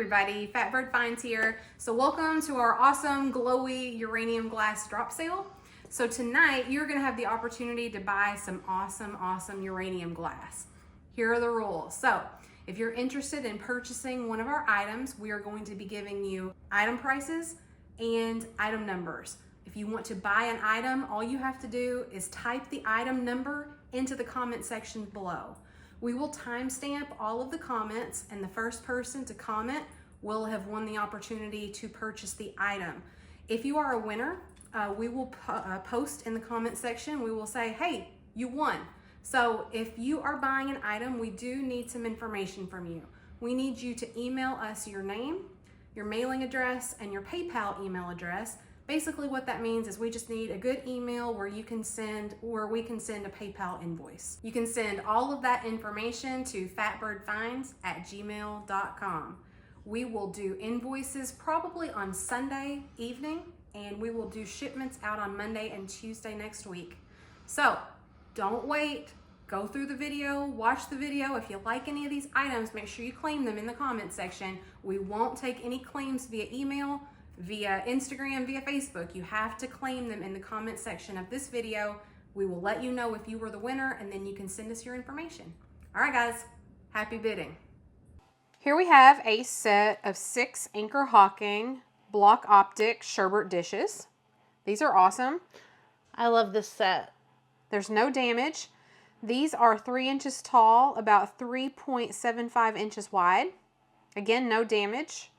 everybody, fatbirdfinds here. So welcome to our awesome glowy uranium glass drop sale. So tonight you're going to have the opportunity to buy some awesome uranium glass. Here are the rules. So if you're interested in purchasing one of our items, we are going to be giving you item prices and item numbers. If you want to buy an item, all you have to do is type the item number into the comment section below. We will timestamp all of the comments, and the first person to comment will have won the opportunity to purchase the item. If you are a winner, we will post in the comment section. We will say, hey, you won. So if you are buying an item, we do need some information from you. We need you to email us your name, your mailing address, and your PayPal email address. Basically what that means is we just need a good email where we can send a PayPal invoice. You can send all of that information to fatbirdfinds@gmail.com. We will do invoices probably on Sunday evening, and we will do shipments out on Monday and Tuesday next week. So don't wait. Go through the video, watch the video. If you like any of these items, make sure you claim them in the comment section. We won't take any claims via email, via Instagram, via Facebook. You have to claim them in the comment section of this video. We will let you know if you were the winner, and then you can send us your information. All right, guys, happy bidding. Here we have a set of 6 Anchor Hawking block optic sherbet dishes. These are awesome. I love this set. There's no damage. These are 3 inches tall, about 3.75 inches wide. Again, no damage.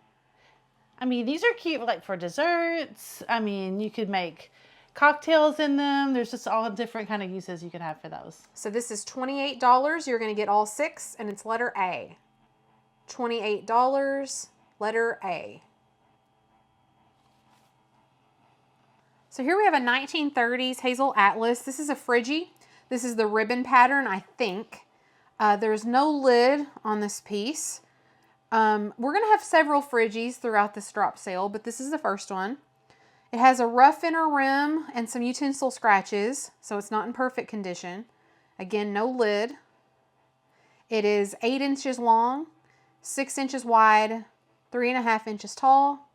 I mean, these are cute like for desserts. I mean, you could make cocktails in them. There's just all different kind of uses you could have for those. So this is $28. You're going to get all 6, and it's letter A. $28, letter A. So here we have a 1930s Hazel Atlas. This is a Friggy. This is the ribbon pattern, I think. There's no lid on this piece. We're going to have several Friggies throughout this drop sale, but this is the first one. It has a rough inner rim and some utensil scratches, so it's not in perfect condition. Again, no lid. It is 8 inches long, 6 inches wide, 3.5 inches tall.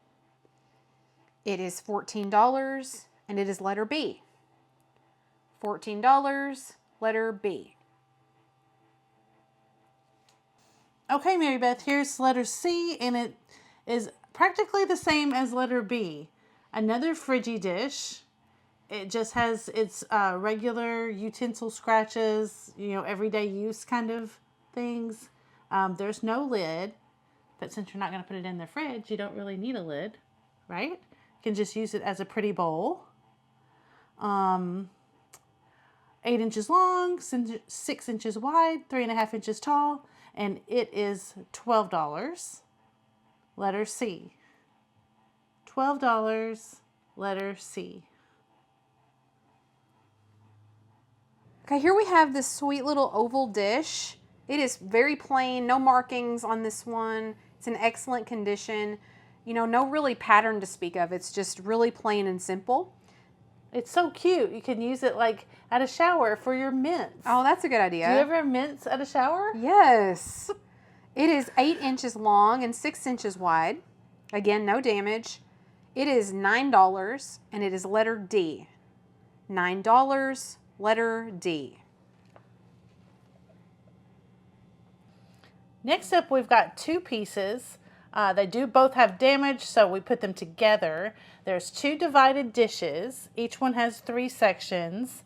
It is $14, and it is letter B. $14, letter B. Okay, Mary Beth, here's letter C, and it is practically the same as letter B. Another Friggy dish. It just has its regular utensil scratches, you know, everyday use kind of things. There's no lid, but since you're not going to put it in the fridge, you don't really need a lid, right? You can just use it as a pretty bowl. 8 inches long, 6 inches wide, 3.5 inches tall. And it is $12, letter C. $12, letter C. Okay, here we have this sweet little oval dish. It is very plain, no markings on this one. It's in excellent condition. You know, no really pattern to speak of. It's just really plain and simple. It's so cute. You can use it like at a shower for your mints. Oh, that's a good idea. Do you ever have mints at a shower? Yes. It is 8 inches long and 6 inches wide. Again, no damage. It is $9, and it is letter D. $9, letter D. Next up, we've got 2 pieces. They do both have damage, so we put them together. There's 2 divided dishes. Each one has 3 sections.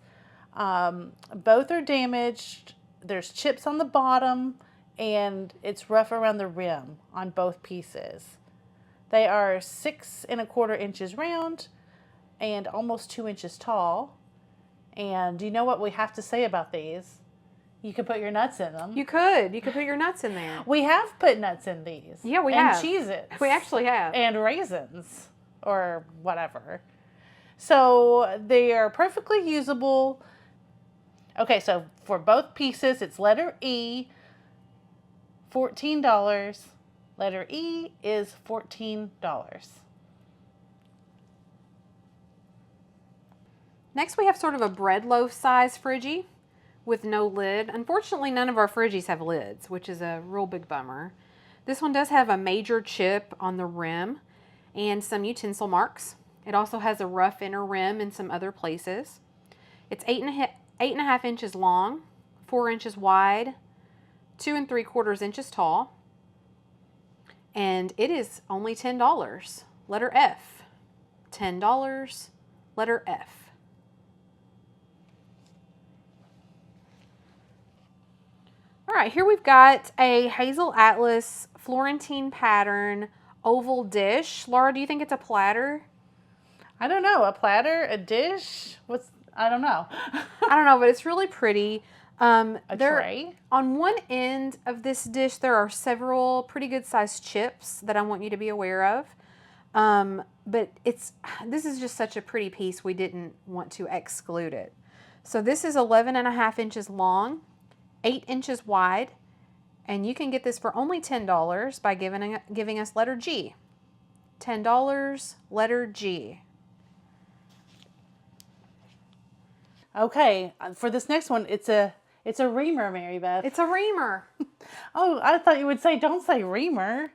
Both are damaged. There's chips on the bottom, and it's rough around the rim on both pieces. They are 6.25 inches round and almost 2 inches tall. And do you know what we have to say about these? You could put your nuts in them. You could put your nuts in there. We have put nuts in these. Yeah, we have. And Cheez-Its. We actually have. And raisins or whatever. So they are perfectly usable. Okay, so for both pieces, it's letter E, $14. Letter E is $14. Next, we have sort of a bread loaf size Friggy with no lid. Unfortunately, none of our Friggies have lids, which is a real big bummer. This one does have a major chip on the rim and some utensil marks. It also has a rough inner rim in some other places. It's 8.5 inches long, 4 inches wide, 2 3/4 inches tall, and it is only $10. Letter F. $10, letter F. All right, here we've got a Hazel Atlas Florentine pattern oval dish. Laura, do you think it's a platter? I don't know. A platter? A dish? I don't know. I don't know, but it's really pretty. A tray? On one end of this dish, there are several pretty good sized chips that I want you to be aware of. But this is just such a pretty piece, we didn't want to exclude it. So this is 11.5 inches long, 8 inches wide, and you can get this for only $10 by giving us letter G. $10, letter G. Okay, for this next one, it's a reamer, Mary Beth. It's a reamer. Oh, I thought you would say, don't say reamer.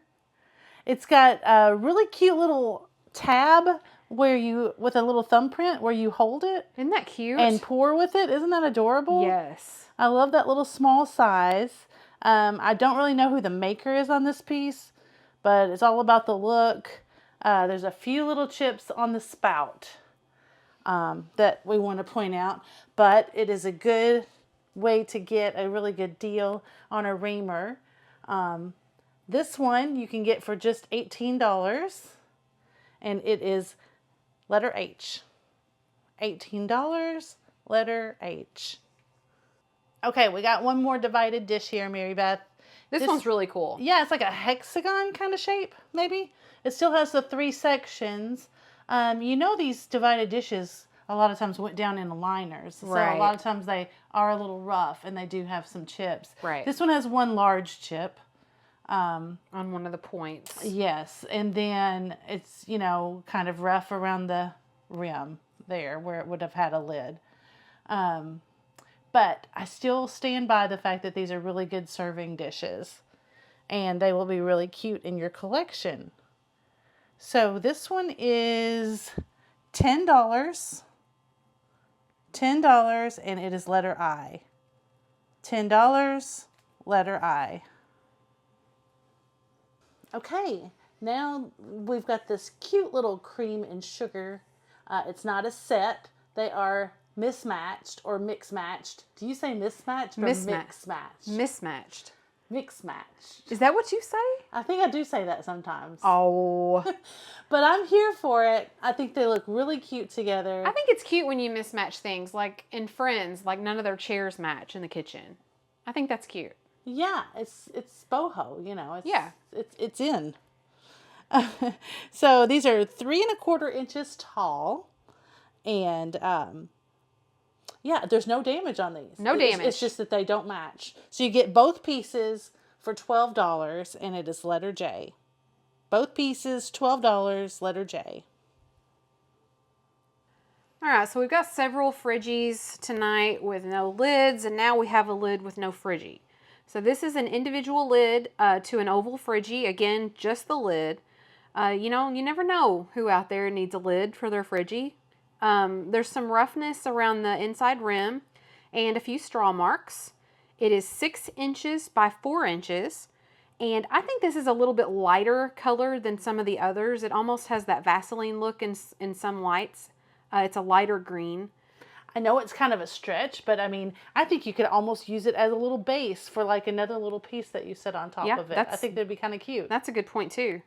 It's got a really cute little tab with a little thumbprint where you hold it. Isn't that cute? And pour with it. Isn't that adorable? Yes. I love that little small size. I don't really know who the maker is on this piece, but it's all about the look. There's a few little chips on the spout that we want to point out, but it is a good way to get a really good deal on a reamer. This one you can get for just $18, and it is letter H. $18, letter H. Okay, we got one more divided dish here, Mary Beth. This one's really cool. Yeah, it's like a hexagon kind of shape, maybe. It still has the 3 sections. These divided dishes a lot of times went down in liners. So Right. a lot of times they are a little rough and they do have some chips. Right. This one has one large chip. On one of the points. Yes, and then it's, kind of rough around the rim there where it would have had a lid. But I still stand by the fact that these are really good serving dishes, and they will be really cute in your collection. So this one is $10. $10, and it is letter I. $10, letter I. Okay, now we've got this cute little cream and sugar. It's not a set. They are mismatched or mix-matched. Do you say mismatched or mix-matched? Mismatched. Mix-matched. Is that what you say? I think I do say that sometimes. Oh. But I'm here for it. I think they look really cute together. I think it's cute when you mismatch things. Like in Friends, like none of their chairs match in the kitchen. I think that's cute. Yeah, it's boho, Yeah. It's in. So these are 3 1/4 inches tall, and there's no damage on these. No damage. It's just that they don't match. So you get both pieces for $12, and it is letter J. Both pieces, $12, letter J. All right, so we've got several fridgies tonight with no lids, and now we have a lid with no fridgie. So this is an individual lid to an oval fridgie. Again, just the lid. You never know who out there needs a lid for their fridgie. There's some roughness around the inside rim and a few straw marks. It is 6 inches by 4 inches. And I think this is a little bit lighter color than some of the others. It almost has that Vaseline look in some lights. It's a lighter green. I know it's kind of a stretch, but I think you could almost use it as a little base for like another little piece that you set on top of it. I think that'd be kind of cute. That's a good point too.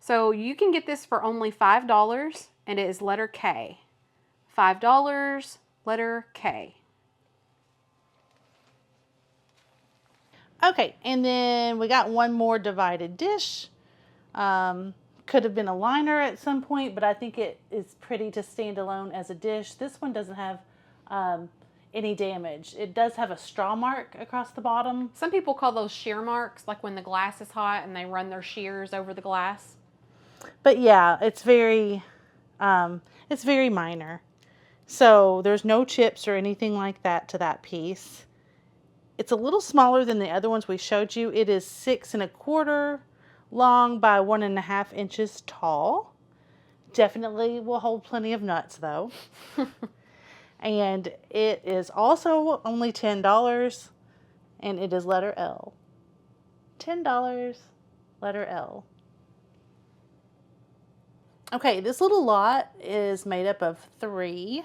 So you can get this for only $5, and it is letter K. $5, letter K. Okay, and then we got one more divided dish. Could have been a liner at some point, but I think it is pretty to stand alone as a dish. This one doesn't have any damage. It does have a straw mark across the bottom. Some people call those shear marks, like when the glass is hot and they run their shears over the glass. But yeah, it's very minor. So there's no chips or anything like that to that piece. It's a little smaller than the other ones we showed you. It is 6 1/4 long by 1.5 inches tall. Definitely will hold plenty of nuts though. And it is also only $10, and it is letter L. $10, letter L. Okay, this little lot is made up of 3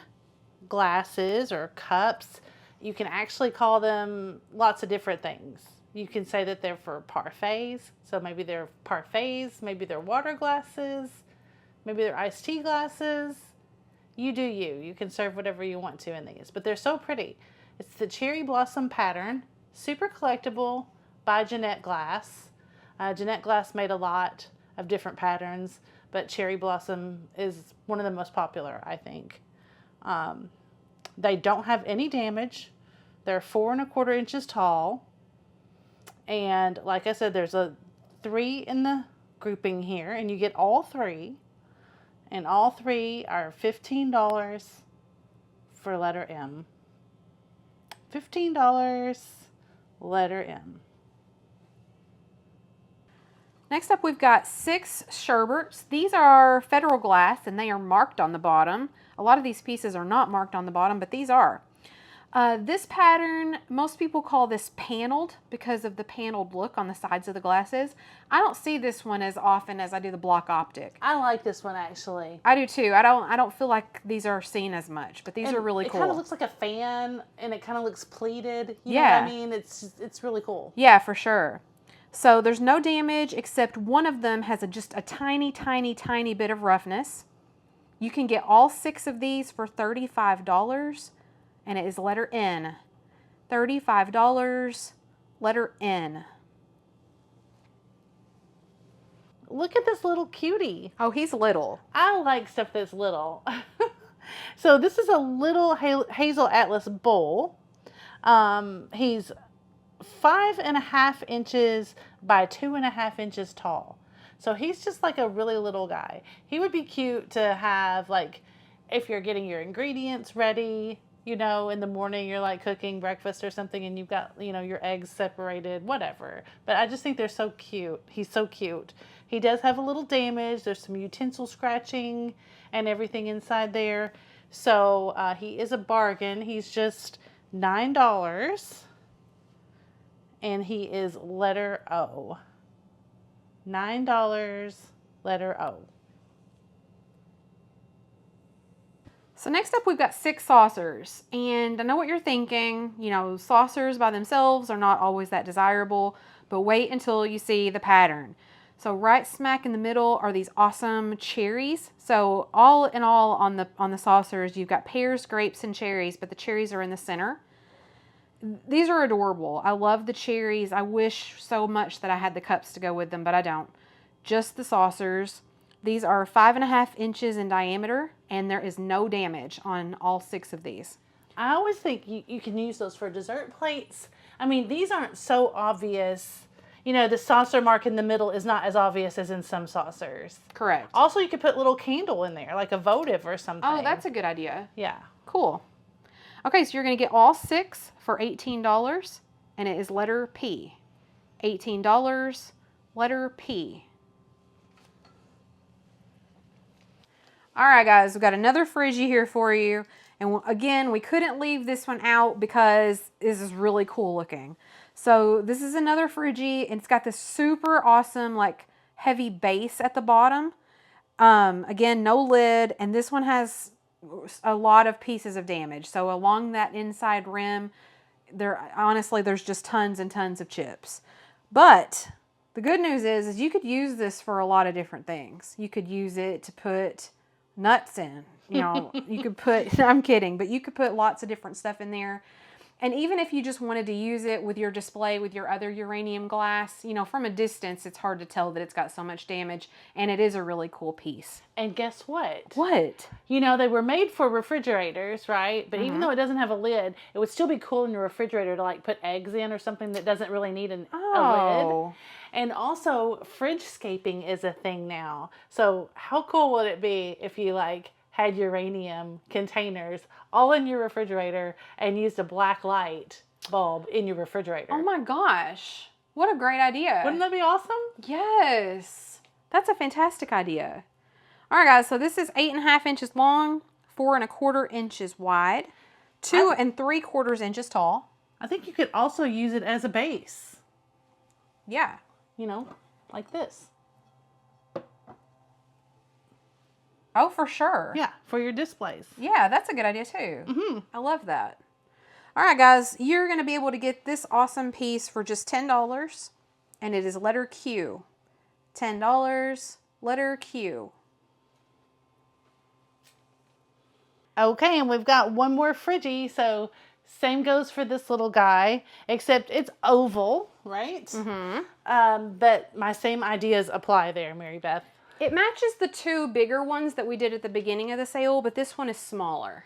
glasses or cups. You can actually call them lots of different things. You can say that they're for parfaits. So maybe they're parfaits, maybe they're water glasses, maybe they're iced tea glasses. You do you. You can serve whatever you want to in these. But they're so pretty. It's the cherry blossom pattern. Super collectible by Jeanette Glass. Jeanette Glass made a lot of different patterns, but cherry blossom is one of the most popular, I think. They don't have any damage. They're 4.25 inches tall. And like I said, there's 3 in the grouping here, and you get all 3. And all 3 are $15 for letter M. $15, letter M. Next up, we've got 6 Sherberts. These are Federal Glass, and they are marked on the bottom. A lot of these pieces are not marked on the bottom, but these are. This pattern, most people call this paneled because of the paneled look on the sides of the glasses. I don't see this one as often as I do the block optic. I like this one actually. I do too. I don't feel like these are seen as much, but these are really cool. It kind of looks like a fan, and it kind of looks pleated. You know what I mean? It's really cool. Yeah, for sure. So there's no damage except one of them has just a tiny, tiny, tiny bit of roughness. You can get all 6 of these for $35, and it is letter N. $35, letter N. Look at this little cutie. Oh, he's little. I like stuff that's little. So this is a little hazel atlas bull. He's 5.5 inches by 2.5 inches tall. So he's just like a really little guy. He would be cute to have, like, if you're getting your ingredients ready, you know, in the morning you're like cooking breakfast or something and you've got, you know, your eggs separated, whatever. But I just think they're so cute. He's so cute. He does have a little damage. There's some utensil scratching and everything inside there. So he is a bargain. He's just $9. And he is letter O. $9, letter O. So next up, we've got 6 saucers. And I know what you're thinking. You know, saucers by themselves are not always that desirable, but wait until you see the pattern. So right smack in the middle are these awesome cherries. So all in all on the saucers, you've got pears, grapes, and cherries, but the cherries are in the center. These are adorable. I love the cherries. I wish so much that I had the cups to go with them, but I don't. Just the saucers. These are 5.5 inches in diameter, and there is no damage on all 6 of these. I always think you can use those for dessert plates. I mean, these aren't so obvious. You know, the saucer mark in the middle is not as obvious as in some saucers. Correct. Also, you could put a little candle in there, like a votive or something. Oh, that's a good idea. Yeah. Cool. Okay, so you're going to get all 6 for $18, and it is letter P. $18, letter P. All right, guys, we've got another Friggy here for you. And again, we couldn't leave this one out because this is really cool looking. So this is another Friggy, and it's got this super awesome, like, heavy base at the bottom. Again, no lid, and this one has a lot of pieces of damage. So along that inside rim, honestly, there's just tons and tons of chips. But the good news is you could use this for a lot of different things. You could use it to put nuts in, you know, you could put, I'm kidding, but you could put lots of different stuff in there. And even if you just wanted to use it with your display with your other uranium glass, you know, from a distance, it's hard to tell that it's got so much damage, and it is a really cool piece. And guess what? What? You know, they were made for refrigerators, right? But even though it doesn't have a lid, it would still be cool in your refrigerator to, like, put eggs in or something that doesn't really need a lid. And also, fridge-scaping is a thing now. So how cool would it be if you, like, had uranium containers all in your refrigerator and used a black light bulb in your refrigerator? Oh my gosh. What a great idea. Wouldn't that be awesome? Yes. That's a fantastic idea. All right, guys. So this is 8.5 inches long, 4 1/4 inches wide, 2 3/4 inches tall. I think you could also use it as a base. Yeah. You know, like this. Oh, for sure. Yeah, for your displays. Yeah, that's a good idea too. I love that. All right, guys, you're going to be able to get this awesome piece for just $10, and it is letter Q. $10, letter Q. Okay, and we've got one more Friggy, so same goes for this little guy, except it's oval, right? But my same ideas apply there, Mary Beth. It matches the two bigger ones that we did at the beginning of the sale, but this one is smaller.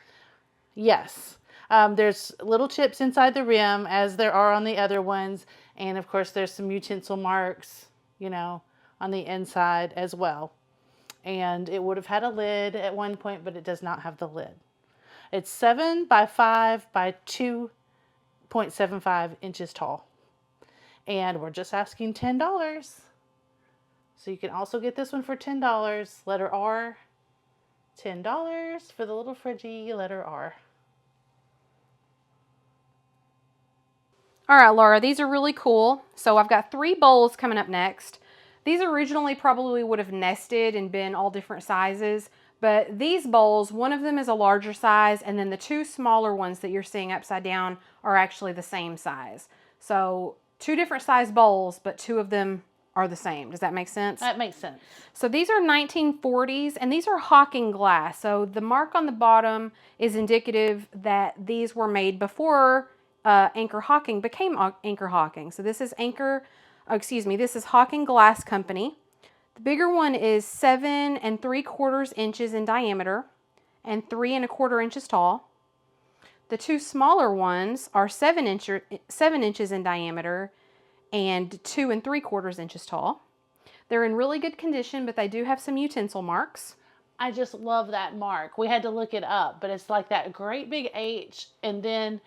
Yes. There's little chips inside the rim, as there are on the other ones, and of course there's some utensil marks, you know, on the inside as well. And it would have had a lid at one point, but it does not have the lid. It's 7 by 5 by 2.75 inches tall. And we're just asking $10. So you can also get this one for $10. Letter R. $10 for the little Friggy, letter R. All right, Laura, these are really cool. So I've got 3 bowls coming up next. These originally probably would have nested and been all different sizes, but these bowls, one of them is a larger size, and then the 2 smaller ones that you're seeing upside down are actually the same size. So 2 different size bowls, but 2 of them are the same. Does that make sense? That makes sense. So these are 1940s, and these are Hawking glass. So the mark on the bottom is indicative that these were made before Anchor Hawking became Anchor Hawking. So this is this is Hawking Glass Company. The bigger one is 7 3/4 inches in diameter and 3 1/4 inches tall. The 2 smaller ones are 7 inches in diameter and 2 3/4 inches tall. They're in really good condition, but they do have some utensil marks. I just love that mark. We had to look it up, but it's like that great big H and then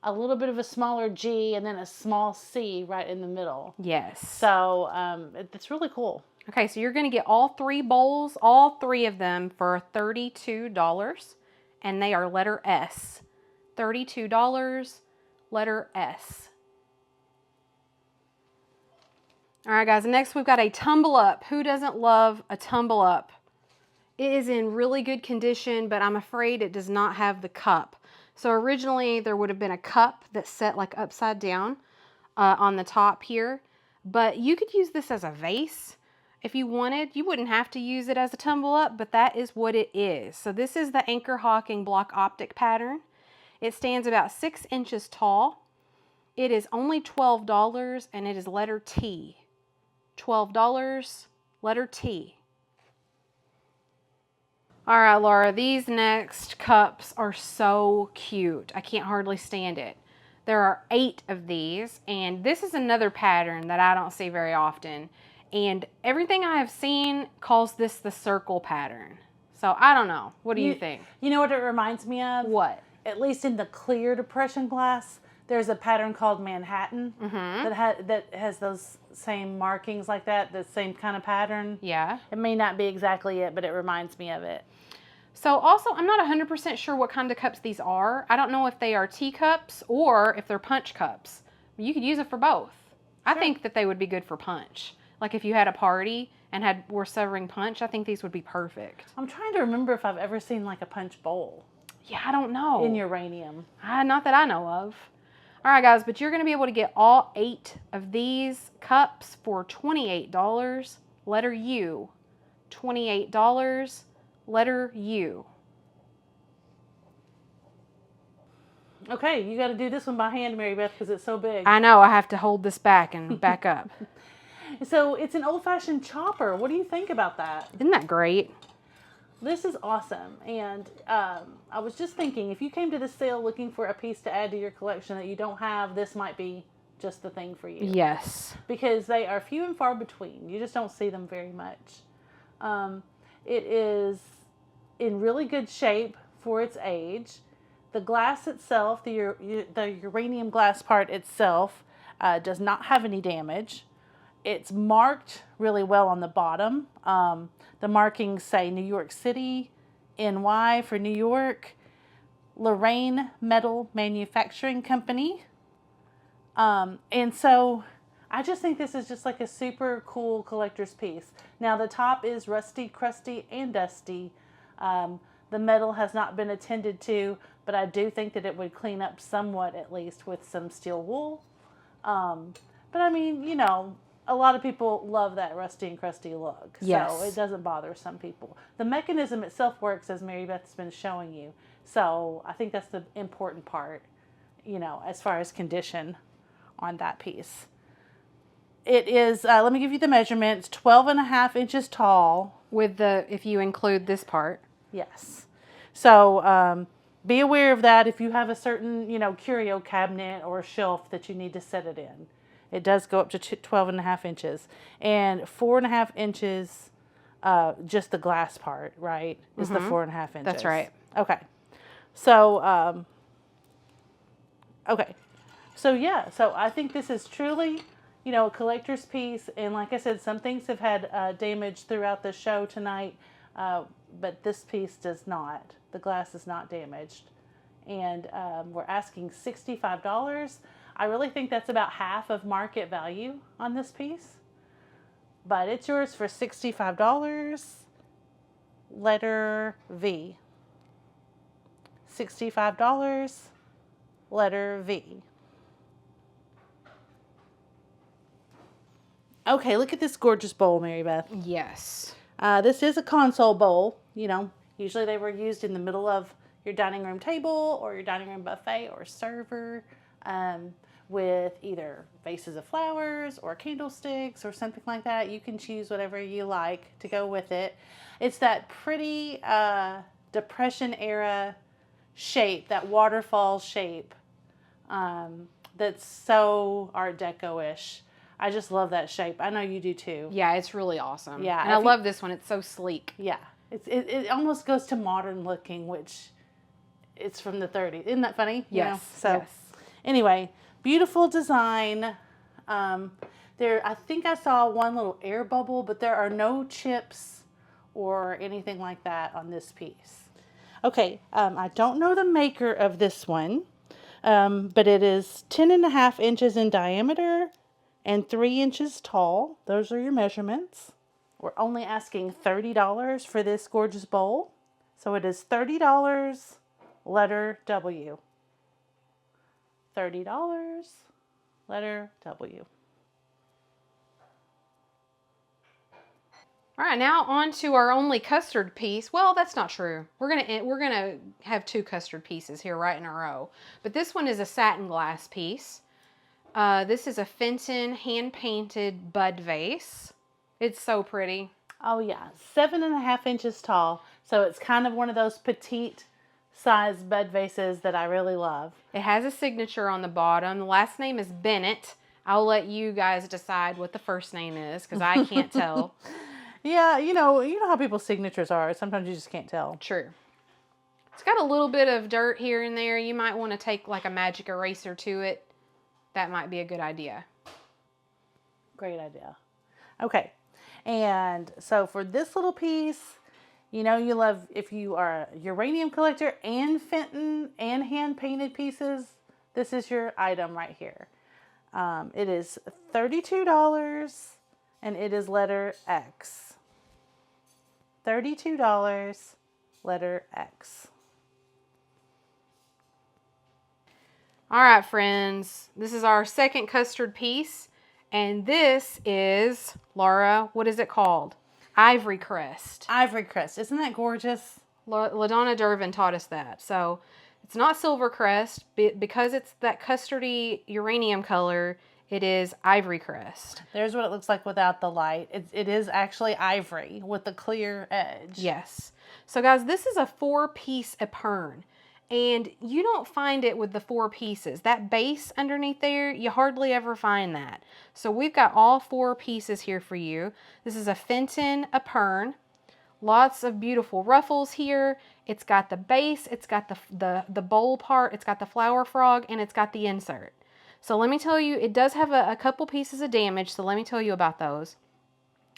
a little bit of a smaller G and then a small C right in the middle. Yes. So it's really cool. Okay, so you're going to get all 3 bowls, all 3 of them for $32, and they are letter S. $32, letter S. All right, guys, next we've got a tumble up. Who doesn't love a tumble up? It is in really good condition, but I'm afraid it does not have the cup. So originally there would have been a cup that set like upside down on the top here, but you could use this as a vase if you wanted. You wouldn't have to use it as a tumble up, but that is what it is. So this is the Anchor Hawking block optic pattern. It stands about 6 inches tall. It is only $12 and it is letter T. $12, letter T. All right, Laura, these next cups are so cute. I can't hardly stand it. There are 8 of these, and this is another pattern that I don't see very often. And everything I have seen calls this the circle pattern. So I don't know. What do you think? You know what it reminds me of? What? At least in the clear depression glass, there's a pattern called Manhattan that has those same markings like that, the same kind of pattern. Yeah. It may not be exactly it, but it reminds me of it. So also, I'm not 100% sure what kind of cups these are. I don't know if they are teacups or if they're punch cups. You could use it for both. I think that they would be good for punch. Like if you had a party and were serving punch, I think these would be perfect. I'm trying to remember if I've ever seen like a punch bowl. Yeah, I don't know. In uranium. Not that I know of. All right, guys, but you're going to be able to get all 8 of these cups for $28, letter U. $28, letter U. Okay, you got to do this one by hand, Mary Beth, because it's so big. I know. I have to hold this back and back up. So it's an old-fashioned chopper. What do you think about that? Isn't that great? This is awesome. And I was just thinking, if you came to this sale looking for a piece to add to your collection that you don't have, this might be just the thing for you. Yes. Because they are few and far between. You just don't see them very much. It is in really good shape for its age. The glass itself, the uranium glass part itself, Does not have any damage. It's marked really well on the bottom. The markings say New York City, NY for New York, Lorraine Metal Manufacturing Company. And so I just think this is just like a super cool collector's piece. Now the top is rusty, crusty, and dusty. The metal has not been attended to, but I do think that it would clean up somewhat, at least with some steel wool. But I mean, you know, a lot of people love that rusty and crusty look. Yes. So it doesn't bother some people. The mechanism itself works, as Mary Beth's been showing you. So I think that's the important part, you know, as far as condition on that piece. It is, let me give you the measurements, 12.5 inches tall. With the, if you include this part. Yes. So be aware of that if you have a certain, you know, curio cabinet or shelf that you need to set it in. It does go up to 12.5 inches. And 4.5 inches, just the glass part, right, is the 4.5 inches. That's right. Okay. So, okay. So, yeah. So, I think this is truly, you know, a collector's piece. And like I said, some things have had damage throughout the show tonight. But this piece does not. The glass is not damaged. And we're asking $65. I really think that's about half of market value on this piece. But it's yours for $65. Letter V. $65. Letter V. Okay, look at this gorgeous bowl, Mary Beth. Yes. This is a console bowl. You know, usually they were used in the middle of your dining room table or your dining room buffet or server, with either vases of flowers or candlesticks or something like that. You can choose whatever you like to go with it. It's that pretty Depression era shape, that waterfall shape, that's so Art Deco-ish. I just love that shape. I know you do too. Yeah, it's really awesome. Yeah, and I love this one. It's so sleek. Yeah, it almost goes to modern looking, which it's from the 30s. Isn't that funny? You know? Yes. So Yes. anyway, beautiful design. I think I saw one little air bubble, but there are no chips or anything like that on this piece. Okay, I don't know the maker of this one, but it is 10.5 inches in diameter and 3 inches tall. Those are your measurements. We're only asking $30 for this gorgeous bowl. So it is $30, letter W. $30, letter W. All right, now on to our only custard piece. Well, that's not true. We're gonna have 2 custard pieces here right in a row. But this one is a satin glass piece. This is a Fenton hand-painted bud vase. It's so pretty. Oh yeah, 7.5 inches tall. So it's kind of one of those petite size bud vases that I really love. It has a signature on the bottom. The last name is Bennett. I'll let you guys decide what the first name is because I can't tell. Yeah, you know how people's signatures are. Sometimes you just can't tell. True. It's got a little bit of dirt here and there. You might want to take like a magic eraser to it. That might be a good idea. Great idea. Okay. And so for this little piece, you know you love, if you are a uranium collector and Fenton and hand-painted pieces, this is your item right here. It is $32 and it is letter X. $32, letter X. All right, friends. This is our second custard piece. And this is, Laura, what is it called? Ivory Crest. Ivory Crest. Isn't that gorgeous? LaDonna Dervin taught us that. So it's not Silver Crest. Because it's that custardy uranium color, it is Ivory Crest. There's what it looks like without the light. It is actually ivory with the clear edge. Yes. So guys, this is a 4-piece epergne. And you don't find it with the 4 pieces. That base underneath there, you hardly ever find that. So we've got all 4 pieces here for you. This is a Fenton epergne. Lots of beautiful ruffles here. It's got the base, it's got the bowl part, it's got the flower frog, and it's got the insert. So let me tell you, it does have a couple pieces of damage, so let me tell you about those.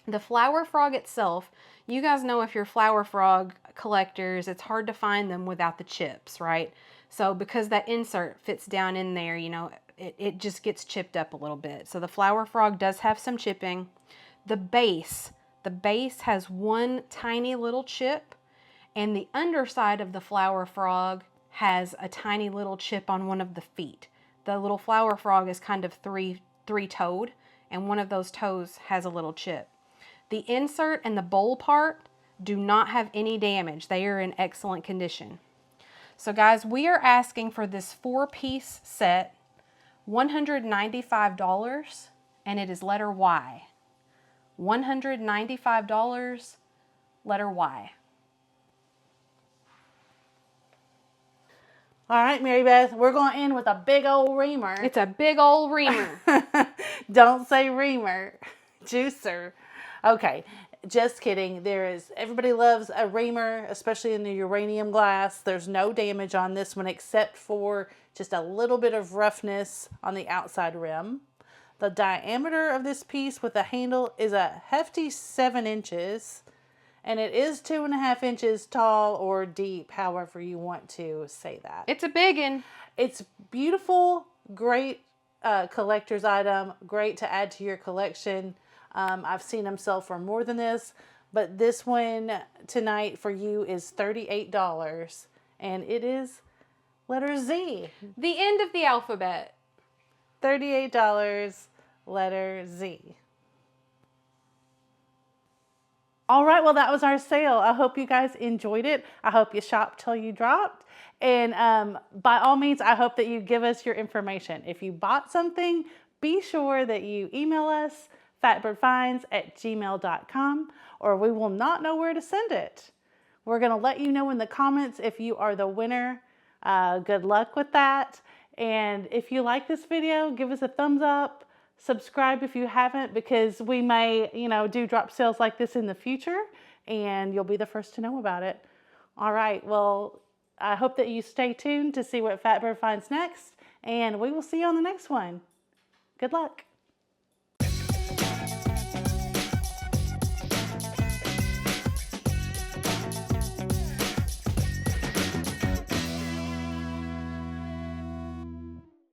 The flower frog itself, you guys know if you're flower frog collectors, it's hard to find them without the chips, right? So because that insert fits down in there, you know, it just gets chipped up a little bit. So the flower frog does have some chipping. The base has one tiny little chip, and the underside of the flower frog has a tiny little chip on one of the feet. The little flower frog is kind of three-toed, and one of those toes has a little chip. The insert and the bowl part do not have any damage. They are in excellent condition. So guys, we are asking for this 4-piece set, $195, and it is letter Y. $195, letter Y. All right, Mary Beth, we're going to end with a big old reamer. It's a big old reamer. Don't say reamer, juicer. Okay, just kidding. Everybody loves a reamer, especially in the uranium glass. There's no damage on this one except for just a little bit of roughness on the outside rim. The diameter of this piece with the handle is a hefty 7 inches. And it is 2.5 inches tall or deep, however you want to say that. It's a biggin. It's beautiful, great collector's item, great to add to your collection. I've seen them sell for more than this, but this one tonight for you is $38, and it is letter Z. The end of the alphabet. $38, letter Z. All right, well, that was our sale. I hope you guys enjoyed it. I hope you shopped till you dropped. And by all means, I hope that you give us your information. If you bought something, be sure that you email us, fatbirdfinds@gmail.com, or we will not know where to send it. We're going to let you know in the comments if you are the winner. Good luck with that. And if you like this video, give us a thumbs up. Subscribe if you haven't, because we may, do drop sales like this in the future, and you'll be the first to know about it. All right, well, I hope that you stay tuned to see what Fatbird finds next, and we will see you on the next one. Good luck.